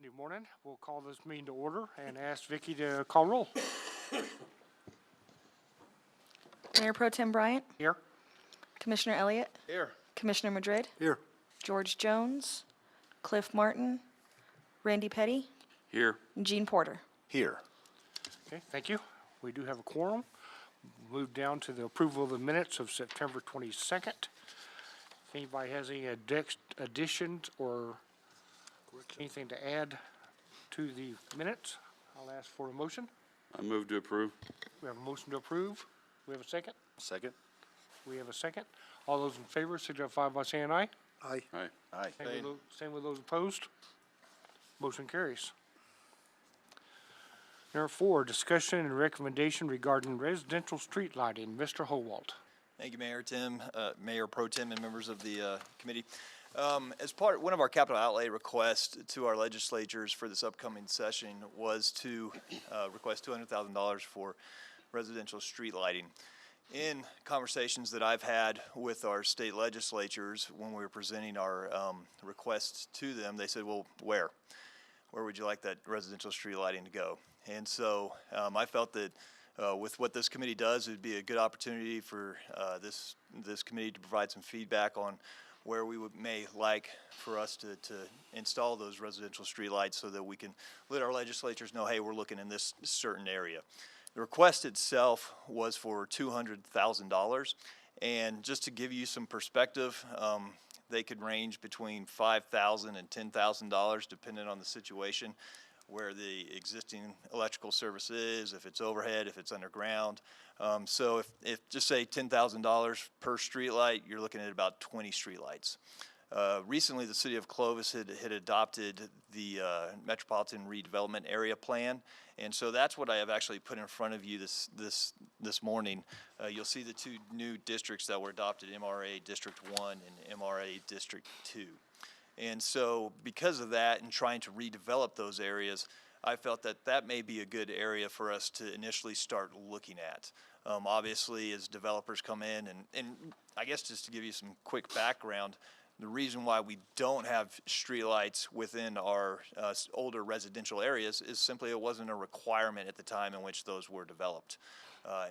Good morning. We'll call this meeting to order and ask Vicki to call roll. Mayor Pro Tem Bryant, Here. Commissioner Elliott, Here. Commissioner Madrid, Here. George Jones, Cliff Martin, Randy Petty, Here. and Gene Porter. Here. Okay, thank you. We do have a quorum. Move down to the approval of the minutes of September 22nd. If anybody has any additions or anything to add to the minutes, I'll ask for a motion. I move to approve. We have a motion to approve. We have a second. Second. We have a second. All those in favor signify by saying aye. Aye. Aye. Aye. Same with those opposed. Motion carries. Number 4, discussion and recommendation regarding residential street lighting. Mr. Howald. Thank you, Mayor Tim, Mayor Pro Tem, and members of the committee. As one of our capital outlay requests to our legislatures for this upcoming session was to request $200,000 for residential street lighting. In conversations that I've had with our state legislatures when we were presenting our requests to them, they said, well, where would you like that residential street lighting to go? And so I felt that with what this committee does, it would be a good opportunity for this committee to provide some feedback on where we may like for us to install those residential streetlights so that we can let our legislatures know, hey, we're looking in this certain area. The request itself was for $200,000, and just to give you some perspective, they could range between $5,000 and $10,000 depending on the situation, where the existing electrical service is, if it's overhead, if it's underground. So if just say $10,000 per streetlight, you're looking at about 20 streetlights. Recently, the city of Clovis had adopted the Metropolitan Redevelopment Area Plan, and so that's what I have actually put in front of you this morning. You'll see the two new districts that were adopted, MRA District 1 and MRA District 2. And so because of that and trying to redevelop those areas, I felt that that may be a good area for us to initially start looking at. Obviously, as developers come in, and I guess just to give you some quick background, the reason why we don't have streetlights within our older residential areas is simply it wasn't a requirement at the time in which those were developed.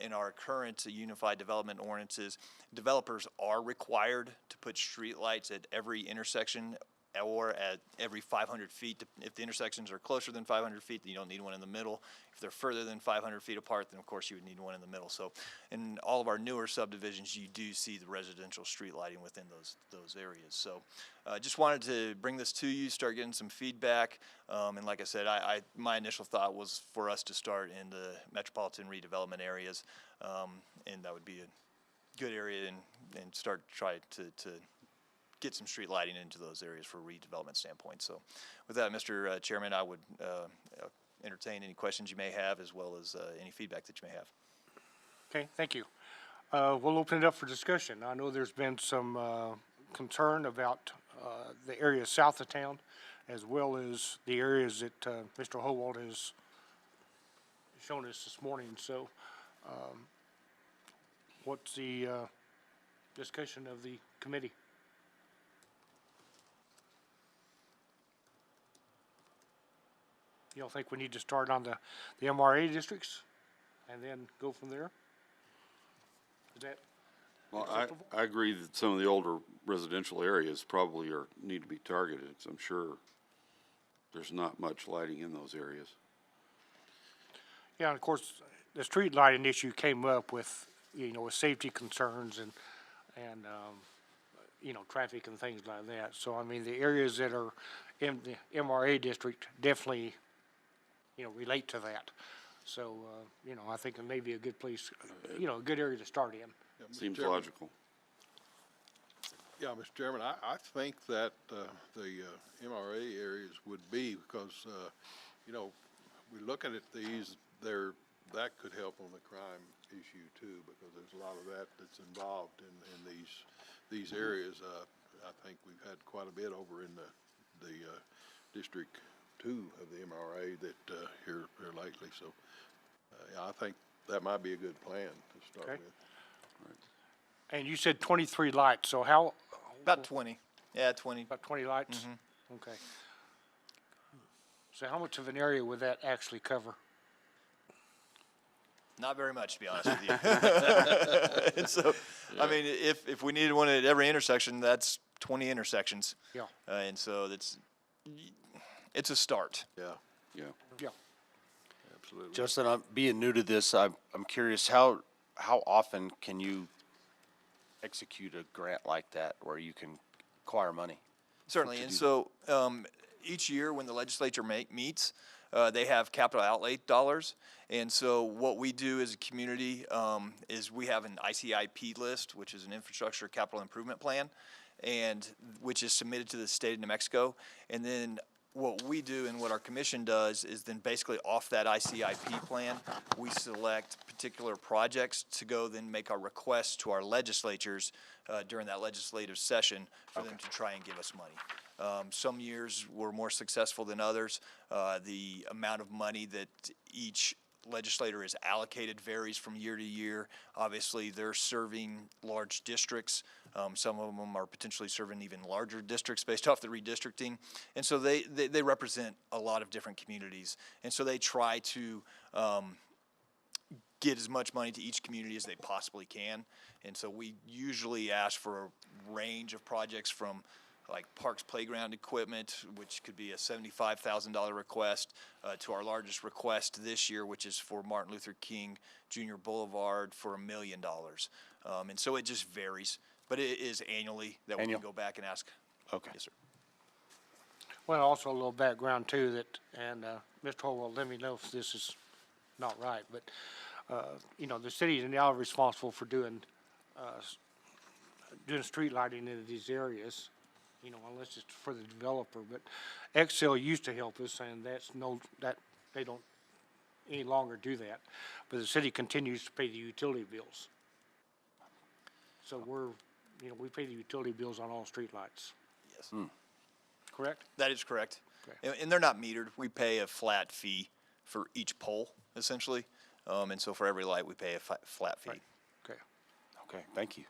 In our current unified development ordinances, developers are required to put streetlights at every intersection or at every 500 feet. If the intersections are closer than 500 feet, then you don't need one in the middle. If they're further than 500 feet apart, then of course you would need one in the middle. So in all of our newer subdivisions, you do see the residential street lighting within those areas. So just wanted to bring this to you, start getting some feedback. And like I said, my initial thought was for us to start in the metropolitan redevelopment areas. And that would be a good area and start try to get some street lighting into those areas for a redevelopment standpoint. So with that, Mr. Chairman, I would entertain any questions you may have as well as any feedback that you may have. Okay, thank you. We'll open it up for discussion. I know there's been some concern about the area south of town as well as the areas that Mr. Howald has shown us this morning. So what's the discussion of the committee? You don't think we need to start on the MRA districts and then go from there? Is that Well, acceptable? I agree that some of the older residential areas probably need to be targeted. So I'm sure there's not much lighting in those areas. Yeah, and of course, the street lighting issue came up with, with safety concerns and traffic and things like that. So, I mean, the areas that are in the MRA district definitely, relate to that. So, I think it may be a good place, a good area to start in. Yeah, Mr. Seems Chairman. logical. Yeah, Mr. Chairman, I think that the MRA areas would be because, we're looking at these, that could help on the crime issue too, because there's a lot of that that's involved in these areas. I think we've had quite a bit over in the District 2 of the MRA that here lately. So, yeah, I think that might be a good plan to start Okay. with. And you said 23 lights, so how? About 20. Yeah, 20. About 20 lights? Okay. So how much of an area would that actually cover? Not very much, to be honest with you. And so, I mean, if we needed one at every intersection, that's 20 intersections. Yeah, And so it's a start. Yeah, Yeah. yeah. absolutely. Justin, I'm being new to this. I'm curious, how often can you execute a grant like that where you can acquire money? Certainly, and so each year when the legislature meets, they have capital outlay dollars. And so what we do as a community is we have an ICIP list, which is an infrastructure capital improvement plan, and which is submitted to the state of New Mexico. And then what we do and what our commission does is then basically off that ICIP plan, we select particular projects to go then make our requests to our legislatures during that legislative session for them to try and give us money. Some years were more successful than others. The amount of money that each legislator is allocated varies from year to year. Obviously, they're serving large districts. Some of them are potentially serving even larger districts based off the redistricting. And so they represent a lot of different communities. And so they try to get as much money to each community as they possibly can. And so we usually ask for a range of projects from like parks playground equipment, which could be a $75,000 request, to our largest request this year, which is for Martin Luther King Jr. Boulevard for $1 million. And so it just varies, but it is annually that we Annual? can go back and ask. Okay. Yes, sir. Well, also a little background too that, and Mr. Holwell, let me know if this is not right, but, you know, the city is now responsible for doing street lighting in these areas, you know, unless it's for the developer, but Excel used to help us, and that they don't any longer do that, but the city continues to pay the utility bills. So we pay the utility bills on all streetlights, Yes. correct? That is correct. Okay. And they're not metered. We pay a flat fee for each pole, essentially. And so for every light, we pay a flat fee. Right. Okay. Okay, thank you.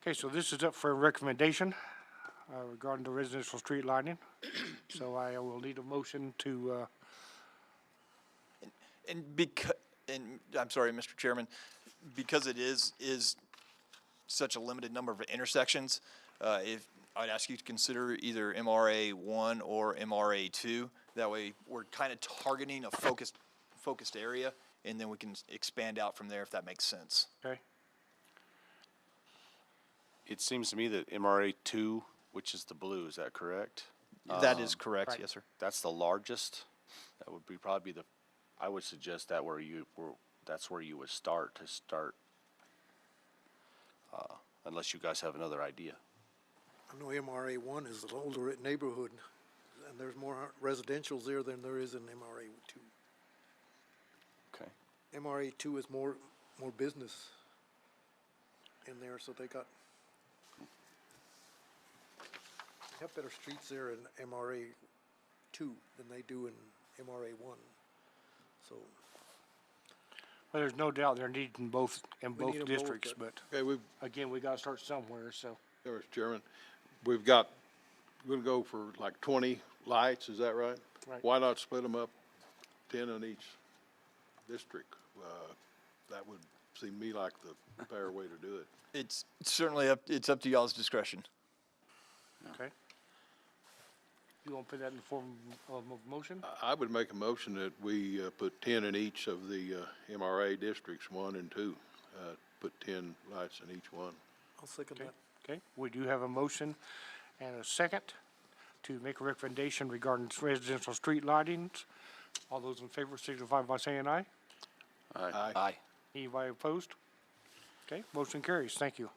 Okay, so this is up for recommendation regarding the residential street lighting. So I will need a motion to, And I'm sorry, Mr. Chairman, because it is such a limited number of intersections, if I'd ask you to consider either MRA 1 or MRA 2. That way, we're kind of targeting a focused area, and then we can expand out from there if that makes sense. okay? It seems to me that MRA 2, which is the blue, is that correct? That is correct, right. yes, sir. That's the largest. That would be probably I would suggest that's where you would start, unless you guys have another idea. I know MRA 1 is the older neighborhood, and there's more residential's there than there is in MRA 2. Okay. MRA 2 is more business in there, so they have better streets there in MRA 2 than they do in MRA 1. So, Well, there's no doubt they're needed in both need 'em both, districts, but Okay, again, we gotta start somewhere, so. Mr. Chairman, we're gonna go for like 20 lights, is that right? Right. Why not split them up, 10 in each district? That would seem to me like the fair way to do it. It's certainly it's up to y'all's discretion. Okay. You want to put that in the form of a motion? I would make a motion that we put 10 in each of the MRA districts, 1 and 2. Put 10 lights in each one. I'll second Okay. that. Okay, we do have a motion and a second to make a recommendation regarding residential street lightings. All those in favor signify by saying aye. Aye. Aye. Anybody opposed? Okay, motion carries. Thank you.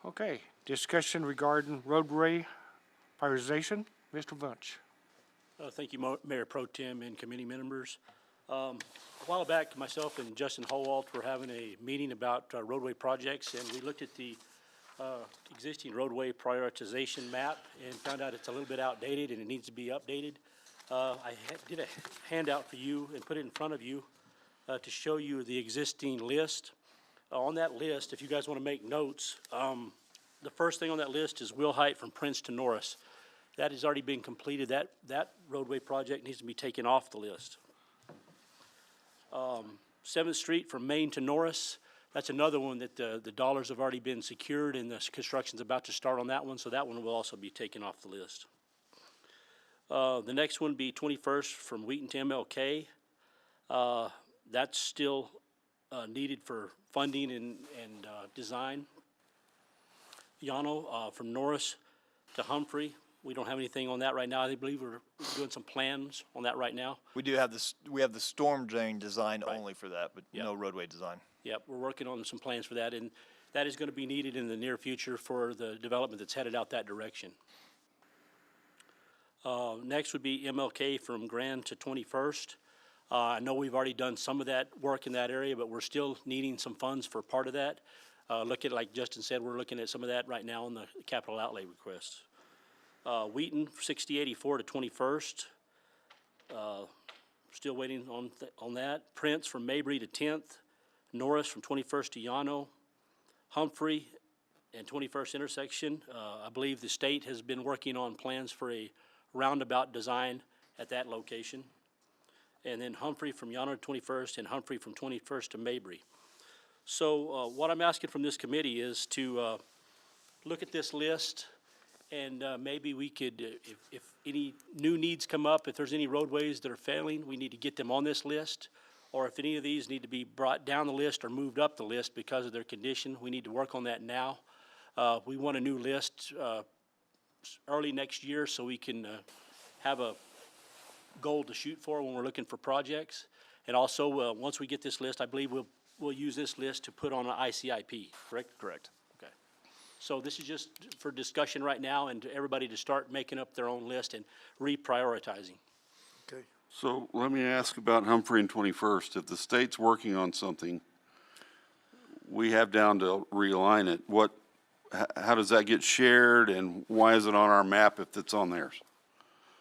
Okay, discussion regarding roadway prioritization. Mr. Bunch. Thank you, Mayor Pro Tem and committee members. A while back, myself and Justin Holwalt were having a meeting about roadway projects, and we looked at the existing roadway prioritization map and found out it's a little bit outdated and it needs to be updated. I did a handout for you and put it in front of you to show you the existing list. On that list, if you guys want to make notes, the first thing on that list is wheel height from Prince to Norris. That has already been completed. That roadway project needs to be taken off the list. 7th Street from Main to Norris, that's another one that the dollars have already been secured and the construction's about to start on that one, so that one will also be taken off the list. The next one be 21st from Wheaton to MLK. That's still needed for funding and design. Yano, from Norris to Humphrey, we don't have anything on that right now. I believe we're doing some plans on that right now. We do have this, we have the storm drain design only for that, but no roadway design. Yep, we're working on some plans for that, and that is going to be needed in the near future for the development that's headed out that direction. Next would be MLK from Grand to 21st. I know we've already done some of that work in that area, but we're still needing some funds for part of that. Look at, like Justin said, we're looking at some of that right now in the capital outlay requests. Wheaton, 6084 to 21st. Still waiting on that. Prince from Mabry to 10th. Norris from 21st to Yano. Humphrey and 21st intersection. I believe the state has been working on plans for a roundabout design at that location. And then Humphrey from Yano to 21st and Humphrey from 21st to Mabry. So what I'm asking from this committee is to look at this list, and maybe we could, if any new needs come up, if there's any roadways that are failing, we need to get them on this list. Or if any of these need to be brought down the list or moved up the list because of their condition, we need to work on that now. We want a new list early next year so we can have a goal to shoot for when we're looking for projects. And also, once we get this list, I believe we'll use this list to put on an ICIP, correct? Correct. Okay. So this is just for discussion right now and to everybody to start making up their own list and reprioritizing. Okay. So let me ask about Humphrey and 21st. If the state's working on something, we have down to realign it. How does that get shared, and why is it on our map if it's on theirs?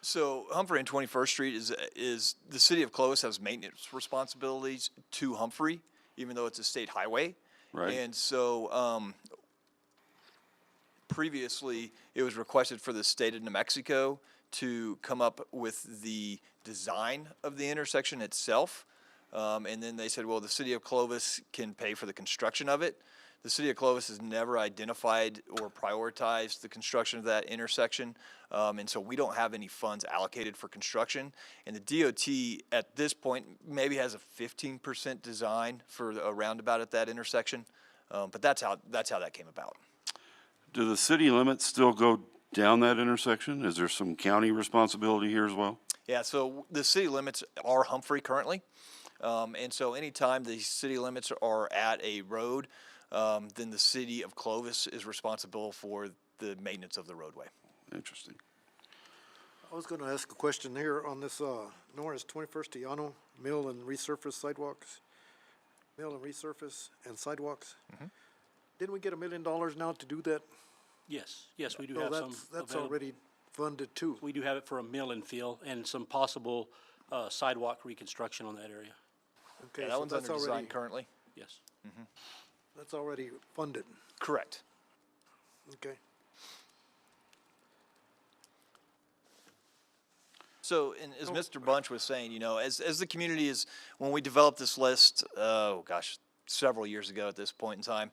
So Humphrey and 21st Street is the city of Clovis has maintenance responsibilities to Humphrey, even though it's a state highway. Right. And so previously, it was requested for the state of New Mexico to come up with the design of the intersection itself. And then they said, well, the city of Clovis can pay for the construction of it. The city of Clovis has never identified or prioritized the construction of that intersection. And so we don't have any funds allocated for construction. And the DOT at this point maybe has a 15% design for a roundabout at that intersection. But that's how that came about. Do the city limits still go down that intersection? Is there some county responsibility here as well? Yeah, so the city limits are Humphrey currently. And so anytime the city limits are at a road, then the city of Clovis is responsible for the maintenance of the roadway. Interesting. I was gonna ask a question here on this, Norris 21st to Yano, mill and resurface sidewalks. Mill and resurface and sidewalks. Didn't we get $1 million now to do that? Yes, we do So have some that's available. already funded too. We do have it for a mill and fill and some possible sidewalk reconstruction on that area. Okay, Yeah, that so one's that's under design already, currently. Yes. that's already funded, Correct. okay. So, and as Mr. Bunch was saying, you know, as the community is, when we developed this list, several years ago at this point in time,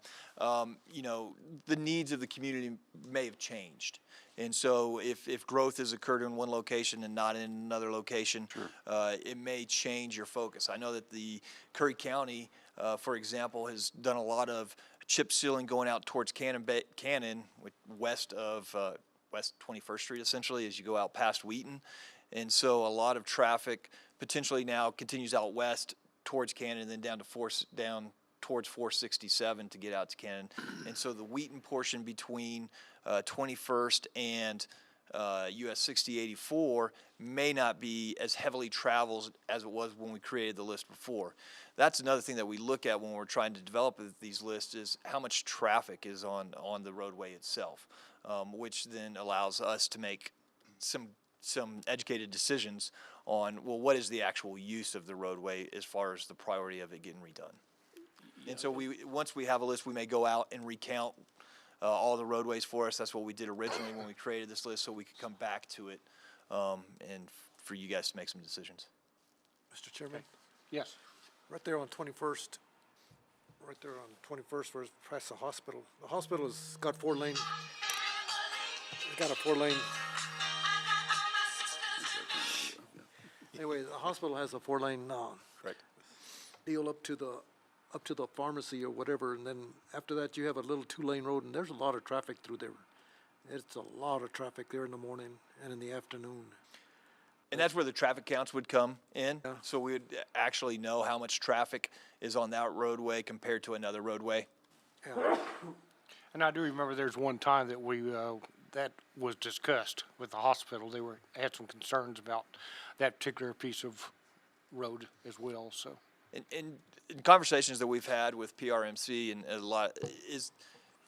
you know, the needs of the community may have changed. And so if growth has occurred in one location and not in another location, it may change your focus. I know that the Curry County, for example, has done a lot of chip sealing going out towards Cannon, west of West 21st Street, essentially, as you go out past Wheaton. And so a lot of traffic potentially now continues out west towards Cannon and then down towards 467 to get out to Cannon. And so the Wheaton portion between 21st and US 6084 may not be as heavily traveled as it was when we created the list before. That's another thing that we look at when we're trying to develop these lists is how much traffic is on the roadway itself, which then allows us to make some educated decisions on, well, what is the actual use of the roadway as far as the priority of it getting redone. And so once we have a list, we may go out and recount all the roadways for us. That's what we did originally when we created this list, so we could come back to it, and for you guys to make some decisions. Mr. Chairman, Yes. right there on 21st, right there on 21st, where it's past the hospital. The hospital has got 4 lane. It's got a 4 lane. Anyway, the hospital has a 4 lane, Correct. deal up to the pharmacy or whatever, and then after that, you have a little 2 lane road, and there's a lot of traffic through there. It's a lot of traffic there in the morning and in the afternoon. And that's where the traffic counts would come in. Yeah. So we would actually know how much traffic is on that roadway compared to another roadway. Yeah. And I do remember there's one time that that was discussed with the hospital. They had some concerns about that particular piece of road as well, so. In conversations that we've had with PRMC and a lot, is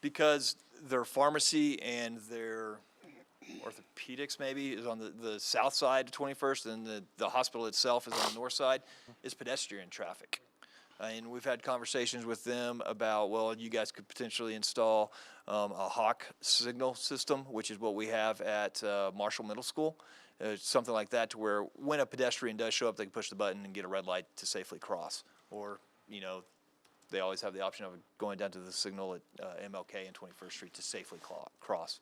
because their pharmacy and their orthopedics maybe is on the south side of 21st, and the hospital itself is on the north side, is pedestrian traffic. And we've had conversations with them about, well, you guys could potentially install a hawk signal system, which is what we have at Marshall Middle School. Something like that, to where when a pedestrian does show up, they can push the button and get a red light to safely cross. Or, they always have the option of going down to the signal at MLK and 21st Street to safely cross.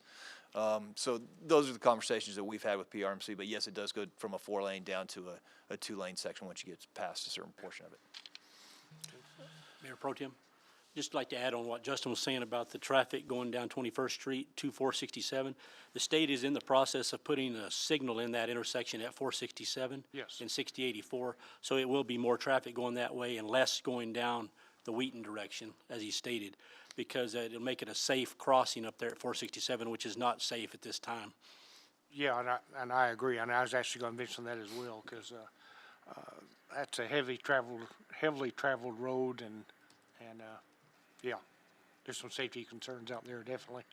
So those are the conversations that we've had with PRMC. But yes, it does go from a 4 lane down to a 2 lane section once you get past a certain portion of it. Mayor Pro Tem, just like to add on what Justin was saying about the traffic going down 21st Street to 467. The state is in the process of putting a signal in that intersection at 467. Yes. And 6084, so it will be more traffic going that way and less going down the Wheaton direction, as he stated, because it'll make it a safe crossing up there at 467, which is not safe at this time. Yeah, and I agree, and I was actually gonna mention that as well, because, that's a heavily traveled road, and, yeah, there's some safety concerns out there, definitely.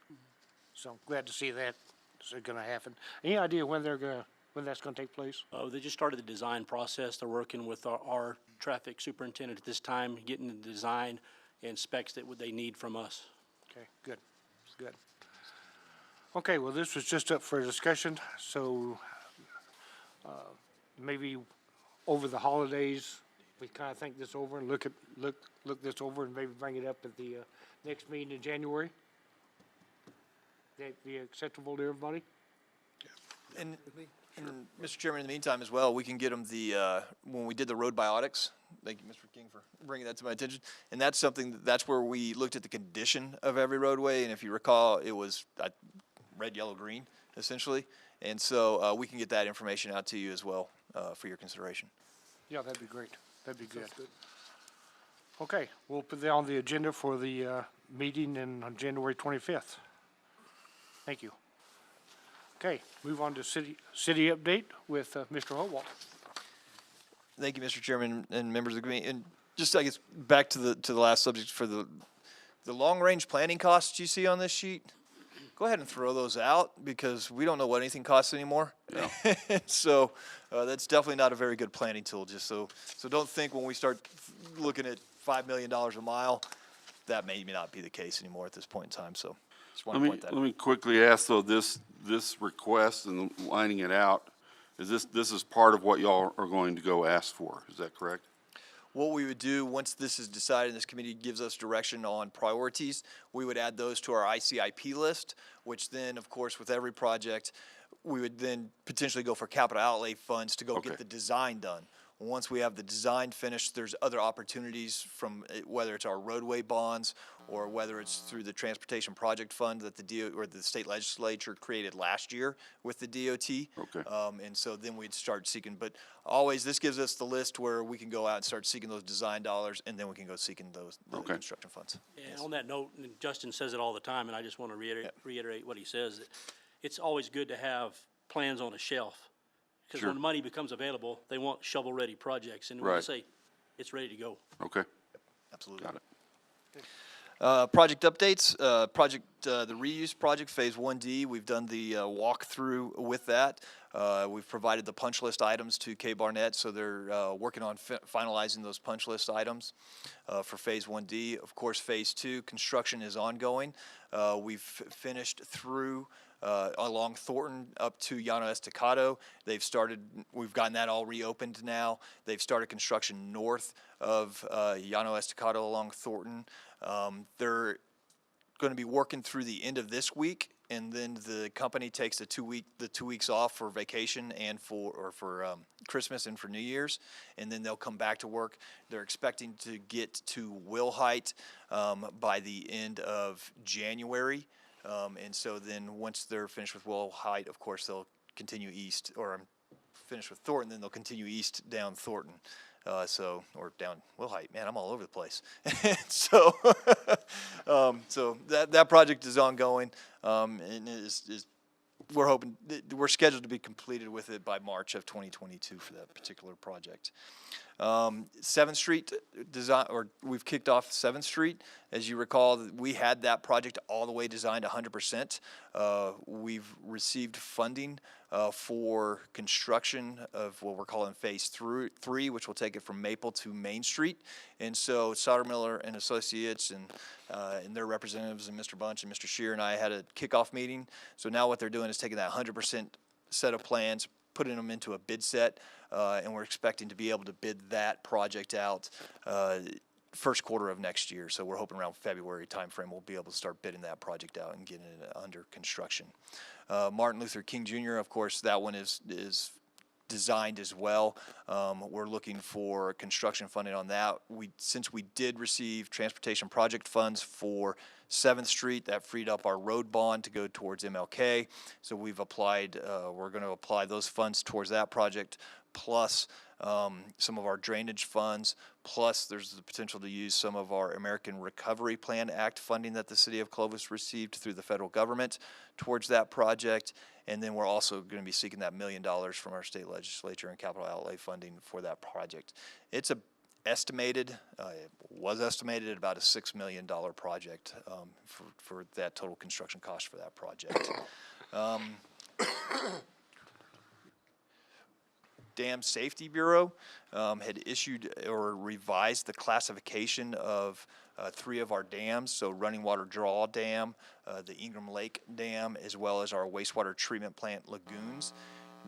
So glad to see that is gonna happen. Any idea when that's gonna take place? They just started the design process. They're working with our traffic superintendent at this time, getting the design and specs that they need from us. Okay, good, good. Okay, well, this was just up for discussion, so, maybe over the holidays, we kinda think this over and look this over and maybe bring it up at the, next meeting in January? That be acceptable to everybody? And Mr. Chairman, in the meantime as well, we can get them when we did the road biotics, thank you, Mr. King, for bringing that to my attention. And that's that's where we looked at the condition of every roadway, and if you recall, it was red, yellow, green, essentially. And so we can get that information out to you as well for your consideration. Yeah, that'd be great. That'd be good. Okay, we'll put that on the agenda for the, meeting on January 25th. Thank you. Okay, move on to city update with, Mr. Howald. Thank you, Mr. Chairman and members of the committee. And just, I guess, back to the last subject for the long-range planning costs you see on this sheet, go ahead and throw those out, because we don't know what anything costs anymore. No. So that's definitely not a very good planning tool, so don't think when we start looking at $5 million a mile, that may not be the case anymore at this point in time, so just want to point that out. Let me quickly ask, though, this request and lining it out, this is part of what y'all are going to go ask for, is that correct? What we would do, once this is decided, this committee gives us direction on priorities, we would add those to our ICIP list, which then, of course, with every project, we would then potentially go for capital outlay funds to go Okay. get the design done. Once we have the design finished, there's other opportunities from whether it's our roadway bonds or whether it's through the transportation project fund that the state legislature created last year with the DOT. Okay. And so then we'd start seeking, but always this gives us the list where we can go out and start seeking those design dollars, and then we can go seeking the Okay. construction funds. And on that note, and Justin says it all the time, and I just want to reiterate what he says, that it's always good to have plans on a shelf. Because Sure. when money becomes available, they want shovel-ready projects, and we Right. say, it's ready to go. Okay, Absolutely. got it. Project updates, the reuse project, Phase 1D, we've done the walkthrough with that. We've provided the punch list items to K Barnett, so they're working on finalizing those punch list items for Phase 1D. Of course, Phase 2, construction is ongoing. We've finished through along Thornton up to Llano Estacado. We've gotten that all reopened now. They've started construction north of Llano Estacado along Thornton. They're going to be working through the end of this week, and then the company takes the 2 weeks off for vacation and for Christmas and for New Year's, and then they'll come back to work. They're expecting to get to Wilhite by the end of January. And so then once they're finished with Wilhite, of course, they'll continue east, or finished with Thornton, then they'll continue east down Thornton. Or down Wilhite. Man, I'm all over the place. So, so that project is ongoing, and we're scheduled to be completed with it by March of 2022 for that particular project. 7th Street design, or we've kicked off 7th Street. As you recall, we had that project all the way designed 100%. We've received funding for construction of what we're calling Phase 3, which will take it from Maple to Main Street. And so Sautermiller and Associates and their representatives, and Mr. Bunch and Mr. Shear and I had a kickoff meeting. So now what they're doing is taking that 100% set of plans, putting them into a bid set, and we're expecting to be able to bid that project out first quarter of next year. So we're hoping around February timeframe we'll be able to start bidding that project out and getting it under construction. Martin Luther King Jr., of course, that one is designed as well. We're looking for construction funding on that. Since we did receive transportation project funds for 7th Street, that freed up our road bond to go towards MLK. So we've applied, we're going to apply those funds towards that project, plus some of our drainage funds, plus there's the potential to use some of our American Recovery Plan Act funding that the city of Clovis received through the federal government towards that project. And then we're also going to be seeking that $1 million from our state legislature and capital outlay funding for that project. It's it was estimated at about a $6 million project for that total construction cost for that project. Dam Safety Bureau had issued or revised the classification of 3 of our dams, so Running Water Draw Dam, the Ingram Lake Dam, as well as our wastewater treatment plant lagoons.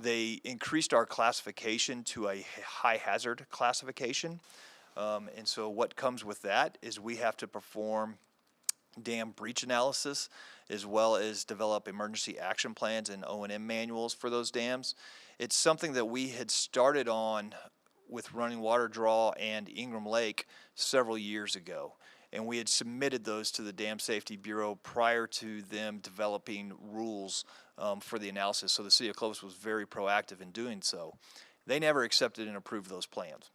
They increased our classification to a high hazard classification, and so what comes with that is we have to perform dam breach analysis, as well as develop emergency action plans and O&M manuals for those dams. It's something that we had started on with Running Water Draw and Ingram Lake several years ago, and we had submitted those to the Dam Safety Bureau prior to them developing rules for the analysis. So the city of Clovis was very proactive in doing so. They never accepted and approved those plans.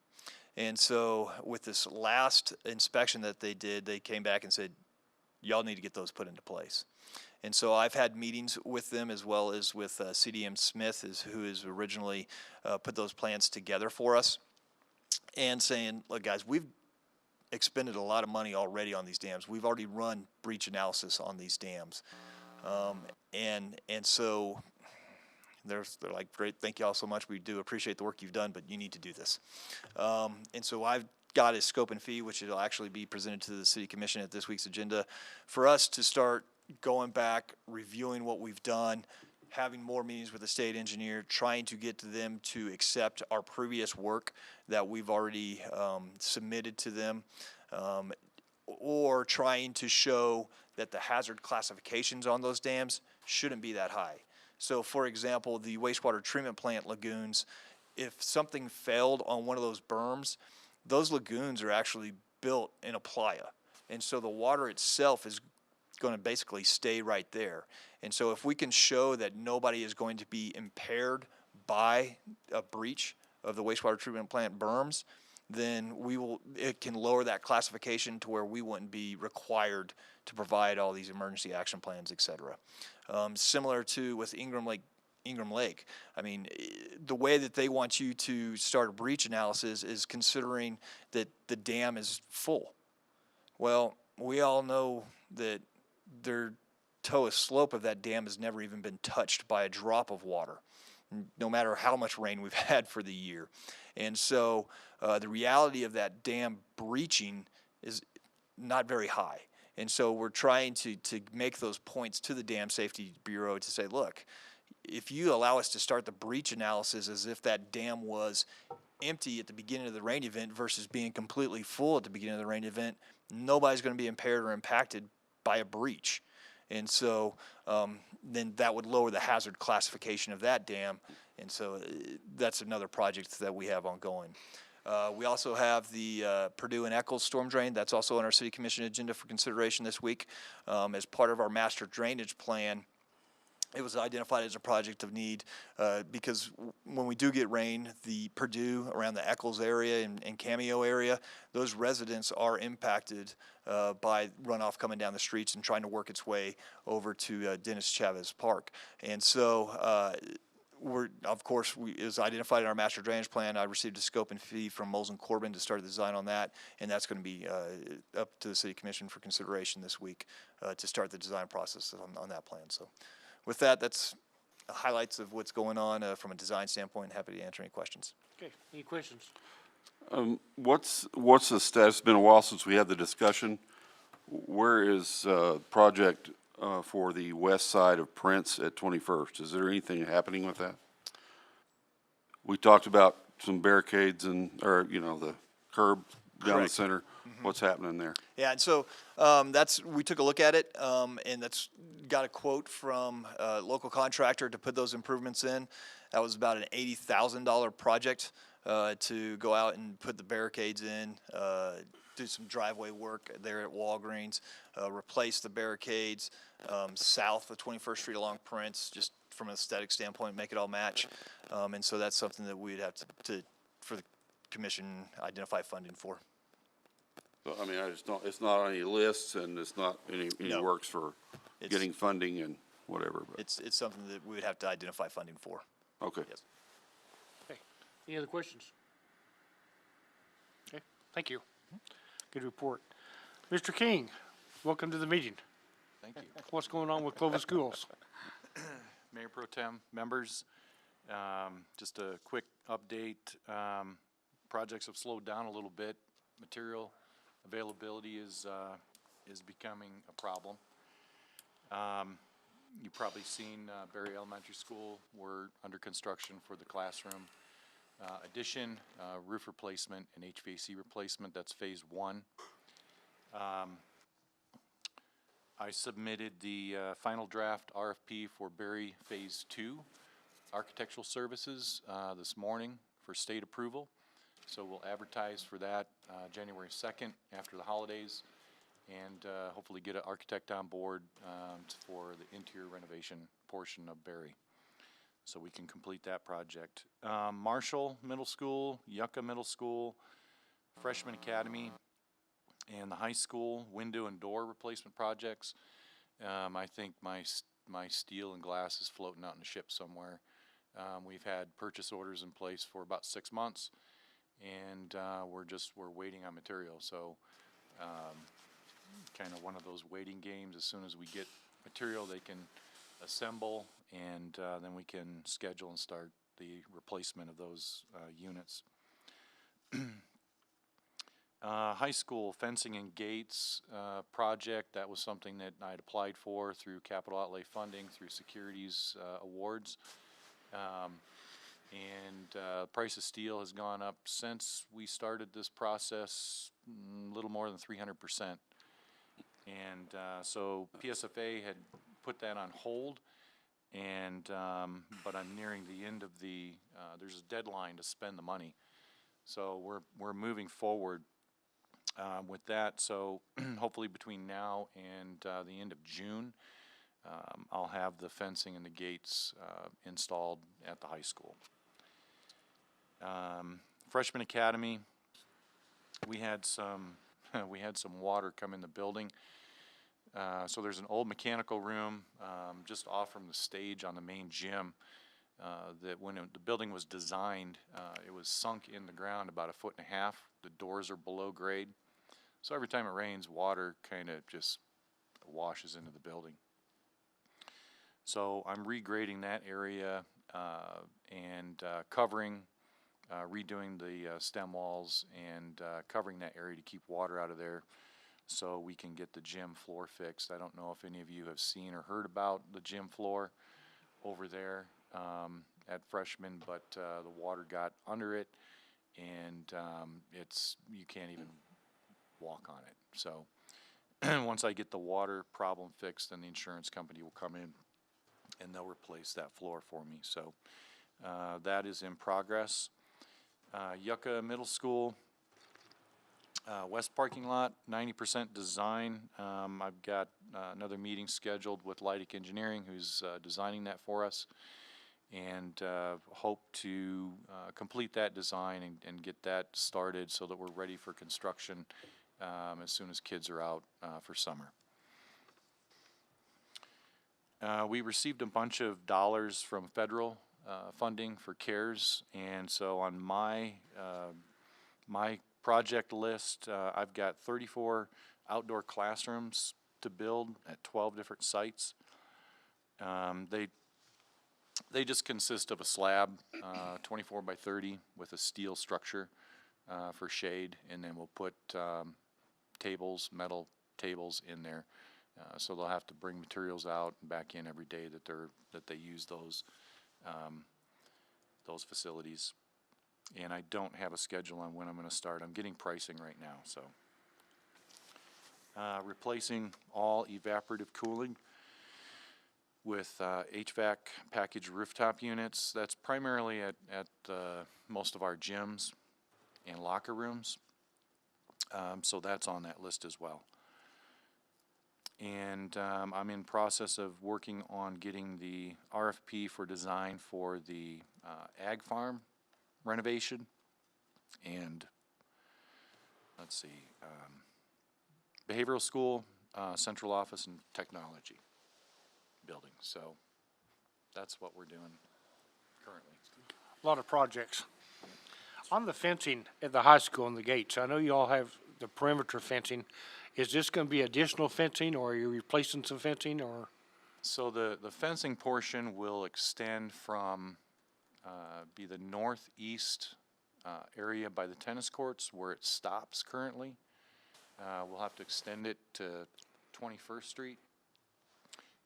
And so with this last inspection that they did, they came back and said, y'all need to get those put into place. And so I've had meetings with them, as well as with CDM Smith, who has originally put those plans together for us, and saying, look, guys, we've expended a lot of money already on these dams. We've already run breach analysis on these dams. And so they're like, great, thank you all so much. We do appreciate the work you've done, but you need to do this. And so I've got a scope and fee, which will actually be presented to the city commission at this week's agenda, for us to start going back, reviewing what we've done, having more meetings with the state engineer, trying to get to them to accept our previous work that we've already submitted to them, or trying to show that the hazard classifications on those dams shouldn't be that high. So, for example, the wastewater treatment plant lagoons, if something failed on one of those berms, those lagoons are actually built in a playa. And so the water itself is going to basically stay right there. And so if we can show that nobody is going to be impaired by a breach of the wastewater treatment plant berms, then it can lower that classification to where we wouldn't be required to provide all these emergency action plans, et cetera. Similar to with Ingram Lake. I mean, the way that they want you to start a breach analysis is considering that the dam is full. Well, we all know that their toe slope of that dam has never even been touched by a drop of water, no matter how much rain we've had for the year. And so the reality of that dam breaching is not very high. And so we're trying to make those points to the Dam Safety Bureau to say, look, if you allow us to start the breach analysis as if that dam was empty at the beginning of the rain event versus being completely full at the beginning of the rain event, nobody's going to be impaired or impacted by a breach. And so then that would lower the hazard classification of that dam. And so that's another project that we have ongoing. We also have the Purdue and Eccles storm drain. That's also on our City Commission agenda for consideration this week. As part of our master drainage plan, it was identified as a project of need because when we do get rain, the Purdue around the Eccles area and Cameo area, those residents are impacted by runoff coming down the streets and trying to work its way over to Dennis Chavez Park. And so it was identified in our master drainage plan. I received a scope and fee from Moles and Corbin to start the design on that, and that's going to be up to the City Commission for consideration this week to start the design process on that plan. So with that, that's highlights of what's going on from a design standpoint. Happy to answer any questions. Okay, any questions? What's the status? It's been a while since we had the discussion. Where is project for the west side of Prince at 21st? Is there anything happening with that? We talked about some barricades the curb down the Correct. center. What's happening there? Yeah, and so we took a look at it, and that's got a quote from a local contractor to put those improvements in. That was about an $80,000 project to go out and put the barricades in, do some driveway work there at Walgreens, replace the barricades south of 21st Street along Prince, just from an aesthetic standpoint, make it all match. And so that's something that we'd have to for the commission, identify funding for. So, I mean, it's not on any lists, and it's not any No. works for getting funding and whatever. But, It's something that we would have to identify funding for. okay. Yes. Okay, any other questions? Okay, thank you. Good report. Mr. King, welcome to the meeting. Thank you. What's going on with Clovis Schools? Mayor Pro Tem, members, just a quick update. Projects have slowed down a little bit. Material availability is becoming a problem. You've probably seen Berry Elementary School. We're under construction for the classroom addition, roof replacement, and HVAC replacement. That's phase one. I submitted the final draft RFP for Berry Phase 2 architectural services this morning for state approval. So we'll advertise for that January 2nd after the holidays, and hopefully get an architect on board for the interior renovation portion of Berry, so we can complete that project. Marshall Middle School, Yucca Middle School, Freshman Academy, and the high school window and door replacement projects. I think my steel and glass is floating out in a ship somewhere. We've had purchase orders in place for about 6 months, and we're waiting on material. So kind of one of those waiting games. As soon as we get material, they can assemble, and then we can schedule and start the replacement of those units. High school fencing and gates project, that was something that I'd applied for through capital outlay funding, through securities awards. Price of steel has gone up since we started this process, a little more than 300%. And so PSFA had put that on hold, and but I'm nearing the end of there's a deadline to spend the money. So we're moving forward with that. So hopefully between now and the end of June, I'll have the fencing and the gates installed at the high school. Freshman Academy, we had some water come in the building. So there's an old mechanical room just off from the stage on the main gym that when the building was designed, it was sunk in the ground about 1.5 feet. The doors are below grade. So every time it rains, water kind of just washes into the building. So I'm regrading that area and covering, redoing the stem walls and covering that area to keep water out of there so we can get the gym floor fixed. I don't know if any of you have seen or heard about the gym floor over there at Freshman, but the water got under it and you can't even walk on it. So once I get the water problem fixed, then the insurance company will come in and they'll replace that floor for me. So that is in progress. Yucca Middle School, west parking lot, 90% design. I've got another meeting scheduled with Leidick Engineering, who's designing that for us, and hope to complete that design and get that started so that we're ready for construction as soon as kids are out for summer. We received a bunch of dollars from federal funding for CARES, and so on my project list, I've got 34 outdoor classrooms to build at 12 different sites. They just consist of a slab, 24 by 30 with a steel structure for shade, and then we'll put tables, metal tables in there. So they'll have to bring materials out and back in every day that they use those facilities. And I don't have a schedule on when I'm going to start. I'm getting pricing right now. So replacing all evaporative cooling with HVAC package rooftop units. That's primarily at most of our gyms and locker rooms. So that's on that list as well. And I'm in process of working on getting the RFP for design for the ag farm renovation and let's see, behavioral school, central office, and technology building. So that's what we're doing currently. A lot of projects. On the fencing at the high school and the gates, I know you all have the perimeter fencing. Is this going to be additional fencing, or are you replacing some fencing, or? So the fencing portion will extend from, be the northeast area by the tennis courts where it stops currently. We'll have to extend it to 21st Street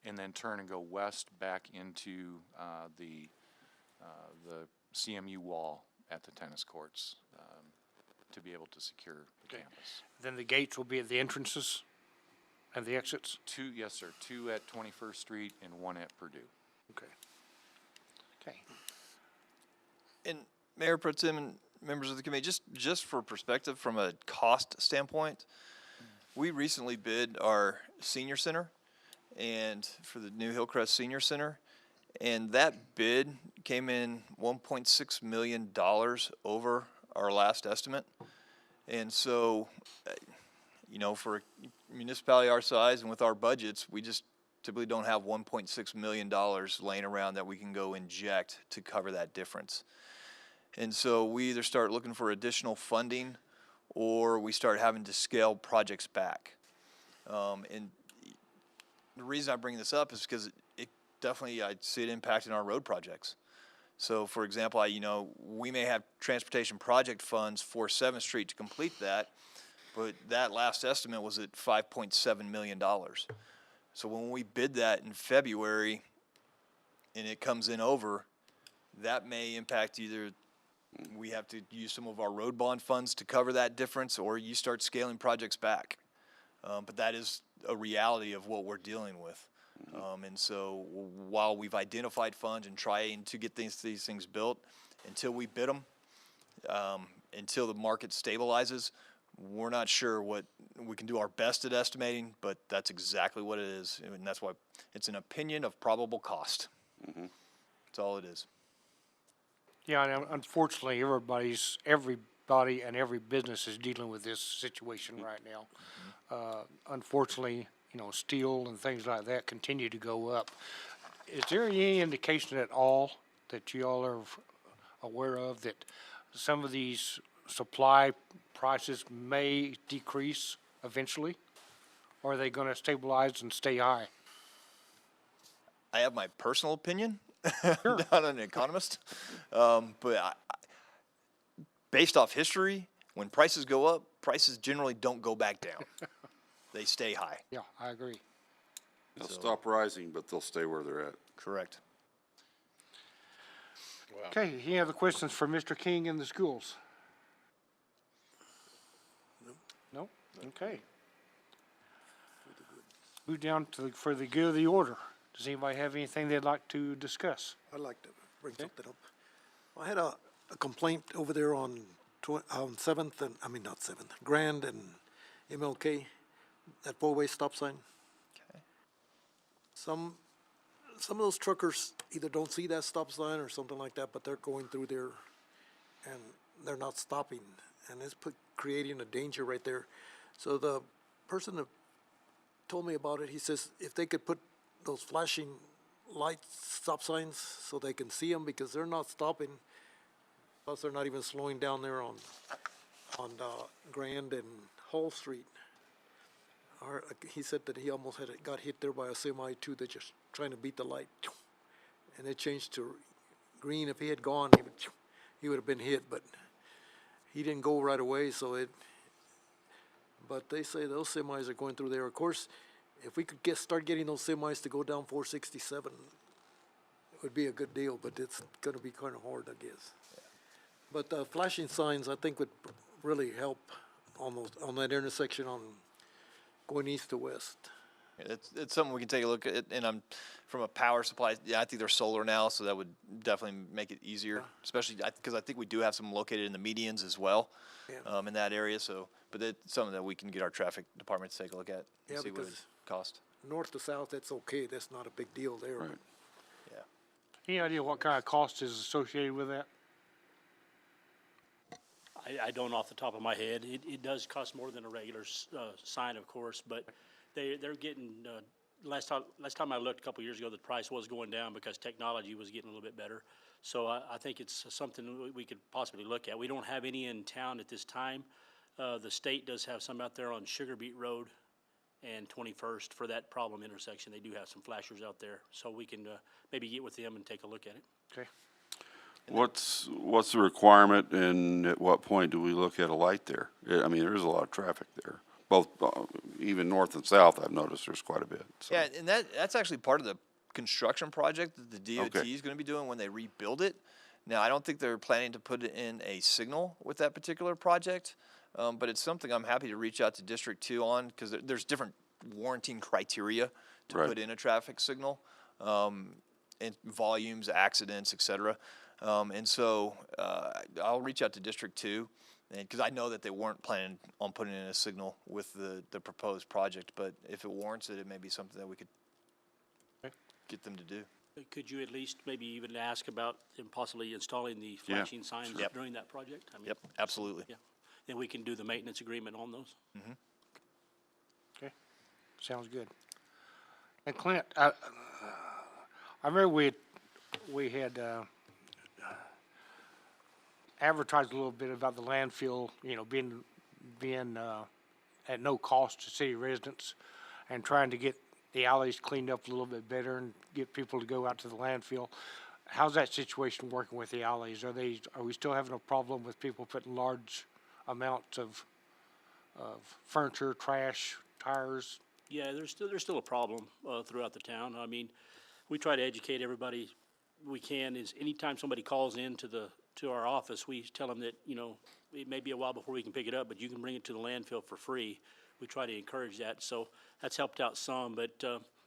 and then turn and go west back into the CMU wall at the tennis courts to be able to secure the campus. Then the gates will be at the entrances and the exits? Yes, sir. 2 at 21st Street and 1 at Purdue. Okay. Okay. And Mayor Pro Tem and members of the committee, just for perspective from a cost standpoint, we recently bid our senior center and for the new Hillcrest Senior Center, and that bid came in $1.6 million over our last estimate. And so, you know, for a municipality our size and with our budgets, we just typically don't have $1.6 million laying around that we can go inject to cover that difference. And so we either start looking for additional funding or we start having to scale projects back. And the reason I bring this up is because it definitely, I see it impacting our road projects. So for example, we may have transportation project funds for 7th Street to complete that, but that last estimate was at $5.7 million. So when we bid that in February and it comes in over, that may impact either we have to use some of our road bond funds to cover that difference, or you start scaling projects back. But that is a reality of what we're dealing with. And so while we've identified funds and trying to get these things built, until we bid them, until the market stabilizes, we're not sure what we can do our best at estimating, but that's exactly what it is. And that's why it's an opinion of probable cost. That's all it is. Yeah, and unfortunately, everybody and every business is dealing with this situation right now. Unfortunately, steel and things like that continue to go up. Is there any indication at all that you all are aware of that some of these supply prices may decrease eventually? Or are they gonna stabilize and stay high? I have my personal opinion, not an economist, but based off history, when prices go up, prices generally don't go back down. They stay high. Yeah, I agree. They'll stop rising, but they'll stay where they're at. Correct. Okay, any other questions for Mr. King in the schools? No? Okay. Move down to, for the good of the order. Does anybody have anything they'd like to discuss? I'd like to bring something up. I had a complaint over there on Seventh and, I mean, not Seventh, Grand and MLK, that four-way stop sign. Okay. Some of those truckers either don't see that stop sign or something like that, but they're going through there and they're not stopping. And it's creating a danger right there. So the person that told me about it, he says if they could put those flashing lights, stop signs, so they can see them because they're not stopping. Plus, they're not even slowing down there on Grand and Hall Street. He said that he almost got hit there by a semi too. They're just trying to beat the light, and it changed to green. If he had gone, he would have been hit, but he didn't go right away. But they say those semis are going through there. Of course, if we could start getting those semis to go down 467, it would be a good deal. But it's going to be kind of hard, I guess. But flashing signs, I think, would really help on that intersection on going east to west. It's something we can take a look at, and from a power supply, yeah, I think they're solar now, so that would definitely make it easier, especially because I think we do have some located in the medians as well, Yeah. in that area, so, but it's something that we can get our traffic department to take a look at and Yeah, see what it because- cost. North to south, that's okay. That's not a big deal there. Right. Yeah. Any idea what kind of cost is associated with that? I don't off the top of my head. It does cost more than a regular sign, of course, but they're getting, last time I looked a couple years ago, the price was going down because technology was getting a little bit better. So I think it's something we could possibly look at. We don't have any in town at this time. The state does have some out there on Sugar Beet Road and 21st for that problem intersection. They do have some flashers out there, so we can maybe get with them and take a look at it. Okay. What's the requirement, and at what point do we look at a light there? I mean, there's a lot of traffic there, both, even north and south, I've noticed there's quite a bit, so. Yeah, and that's actually part of the construction project that the DOT Okay. is gonna be doing when they rebuild it. Now, I don't think they're planning to put in a signal with that particular project, but it's something I'm happy to reach out to District 2 on, because there's different warranting criteria to Right. put in a traffic signal, and volumes, accidents, et cetera. And so I'll reach out to District 2, because I know that they weren't planning on putting in a signal with the proposed project, but if it warrants it, it may be something that we could get them to do. Could you at least maybe even ask about possibly installing the flashing signs Yep. during that project? I mean, Yep, absolutely. Yeah, then we can do the maintenance agreement on those. Okay, sounds good. And Clint, I remember we had advertised a little bit about the landfill, being at no cost to city residents, and trying to get the alleys cleaned up a little bit better and get people to go out to the landfill. How's that situation working with the alleys? Are we still having a problem with people putting large amounts of furniture, trash, tires? Yeah, there's still a problem throughout the town. I mean, we try to educate everybody we can. Is anytime somebody calls in to our office, we tell them that, it may be a while before we can pick it up, but you can bring it to the landfill for free. We try to encourage that, so that's helped out some, but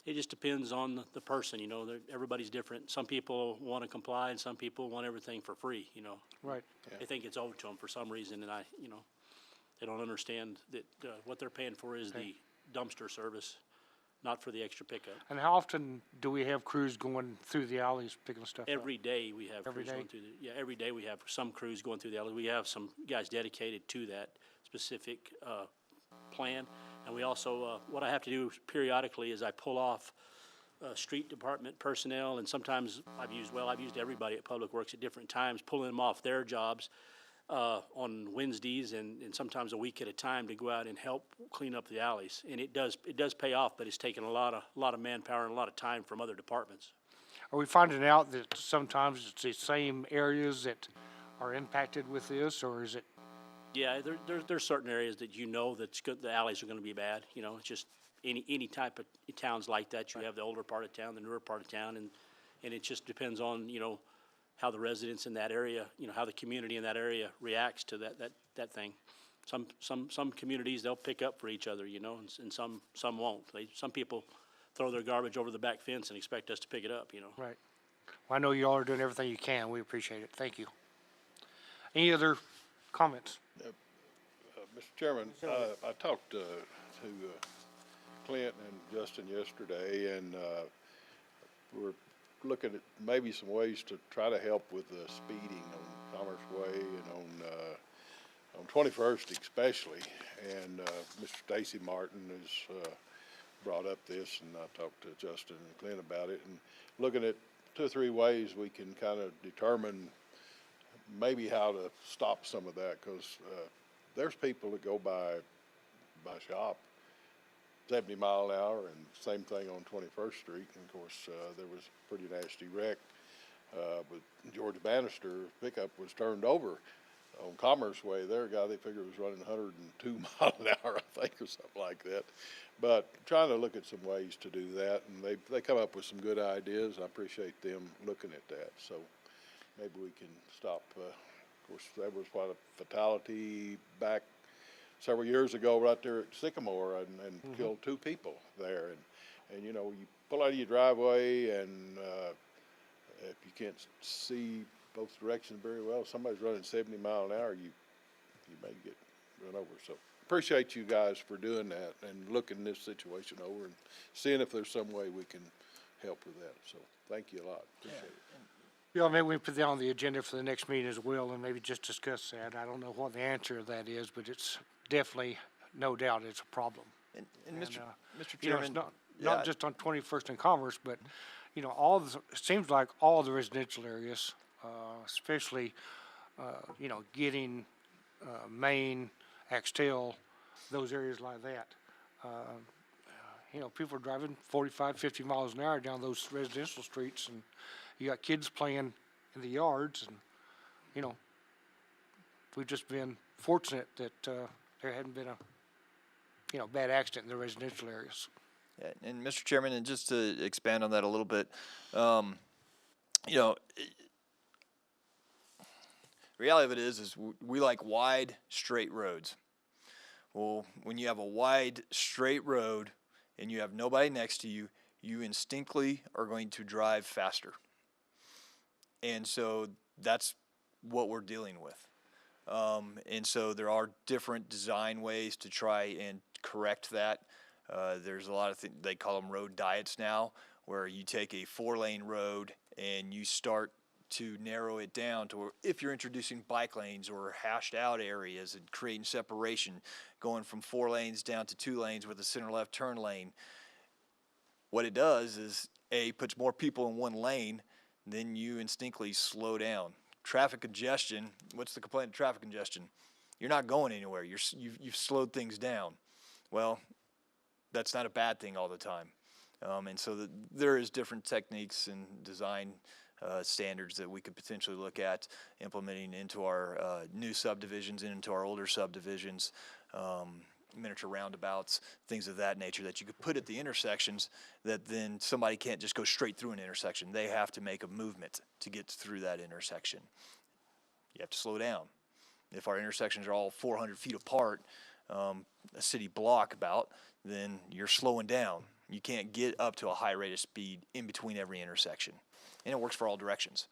it just depends on the person, everybody's different. Some people want to comply, and some people want everything for free, Right. They think it's owed to them for some reason, and they don't understand that what they're paying for is the dumpster service, not for the extra pickup. And how often do we have crews going through the alleys picking stuff up? Every day we have Every crews going day? through every day we have some crews going through the alley. We have some guys dedicated to that specific plan. And we also, what I have to do periodically is I pull off street department personnel, and sometimes I've used everybody at Public Works at different times, pulling them off their jobs. on Wednesdays and sometimes a week at a time to go out and help clean up the alleys. And it does pay off, but it's taken a lot of manpower and a lot of time from other departments. Are we finding out that sometimes it's the same areas that are impacted with this, or is it? Yeah, there's certain areas that that's good, the alleys are gonna be bad, it's just any type of towns like that. You have the older part of town, the newer part of town, and it just depends on, how the residents in that area, how the community in that area reacts to that thing. Some communities, they'll pick up for each other, and some won't. Some people throw their garbage over the back fence and expect us to pick it up, Right. Well, I know you all are doing everything you can. We appreciate it. Thank you. Any other comments? Mr. Chairman, I talked to Clint and Justin yesterday, and we're looking at maybe some ways to try to help with the speeding on Commerce Way and on 21st especially. And Mr. Stacy Martin has brought up this, and I talked to Justin and Clint about it, and looking at 2 or 3 ways we can kind of determine maybe how to stop some of that, because there's people that go by shop 70 mile an hour, and same thing on 21st Street. And of course, there was a pretty nasty wreck with George Bannister. Pickup was turned over on Commerce Way there. A guy they figured was running 102 mile an hour, I think, or something like that. But trying to look at some ways to do that, and they come up with some good ideas. I appreciate them looking at that. So maybe we can stop. Of course, there was quite a fatality back several years ago right there at Sycamore, and killed 2 people there. And you pull out of your driveway, and if you can't see both directions very well, somebody's running 70 mile an hour, you may get run over. So appreciate you guys for doing that and looking this situation over and seeing if there's some way we can help with that. So thank you a lot. Appreciate it. Yeah, maybe we put that on the agenda for the next meeting as well, and maybe just discuss that. I don't know what the answer to that is, but it's definitely, no doubt, it's a problem. And And, Mr. It's Chairman. not just on 21st and Commerce, but, it seems like all the residential areas, especially, getting, Maine, Axtell, those areas like that. People are driving 45, 50 miles an hour down those residential streets, and you got kids playing in the yards, and, we've just been fortunate that, there hadn't been a, bad accident in the residential areas. Yeah, and Mr. Chairman, and just to expand on that a little bit, reality of it is we like wide, straight roads. Well, when you have a wide, straight road and you have nobody next to you, you instinctively are going to drive faster. And so that's what we're dealing with. And so there are different design ways to try and correct that. There's a lot of things, they call them road diets now, where you take a 4-lane road and you start to narrow it down to where if you're introducing bike lanes or hashed out areas and creating separation, going from 4 lanes down to 2 lanes with a center left turn lane, what it does is puts more people in one lane, then you instinctively slow down. Traffic congestion, what's the complaint of traffic congestion? You're not going anywhere. You've slowed things down. Well, that's not a bad thing all the time. And so there is different techniques and design standards that we could potentially look at implementing into our new subdivisions and into our older subdivisions, miniature roundabouts, things of that nature that you could put at the intersections that then somebody can't just go straight through an intersection. They have to make a movement to get through that intersection. You have to slow down. If our intersections are all 400 feet apart, a city block about, then you're slowing down. You can't get up to a high rate of speed in between every intersection. And it works for all directions.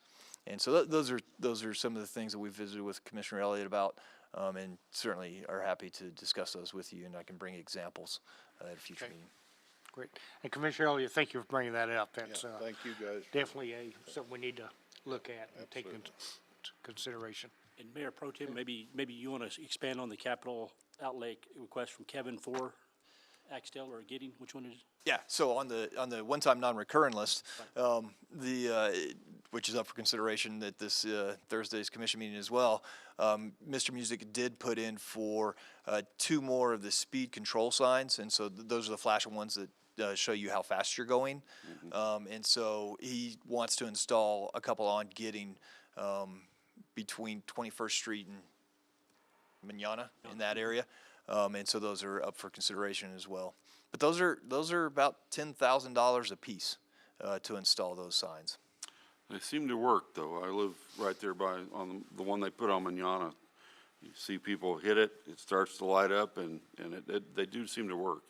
And so those are some of the things that we've visited with Commissioner Elliott about, and certainly are happy to discuss those with you, and I can bring examples at a future meeting. Great. And Commissioner Elliott, thank you for bringing that up. That's, Thank you guys. definitely something we need to look at and take into consideration. And Mayor Pro Tem, maybe you want to expand on the capital outlay request from Kevin for Axtell or Gidding, which one is? Yeah, so on the one-time non-recurring list, which is up for consideration at this Thursday's commission meeting as well, Mr. Music did put in for 2 more of the speed control signs, and so those are the flashing ones that show you how fast you're going. And so he wants to install a couple on Gidding between 21st Street and Manana in that area. And so those are up for consideration as well. But those are about $10,000 a piece to install those signs. They seem to work, though. I live right there on the one they put on Manana. You see people hit it, it starts to light up, and they do seem to work.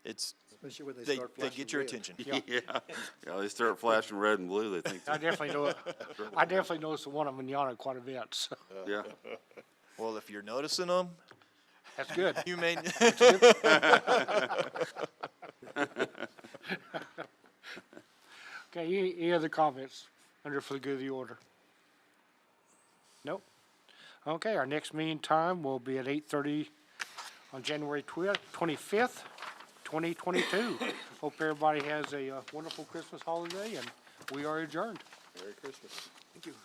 It's Especially when they start flashing get your red. attention. Yeah, they start flashing red and blue, they think, I definitely know it. I definitely noticed the one on Manana quite a bit, so yeah. Well, if you're noticing them, that's good. you may. Okay, any other comments under for the good of the order? Nope. Okay, our next meeting time will be at 8:30 on January 25th, 2022. Hope everybody has a wonderful Christmas holiday, and we are adjourned. Merry Christmas. Thank you.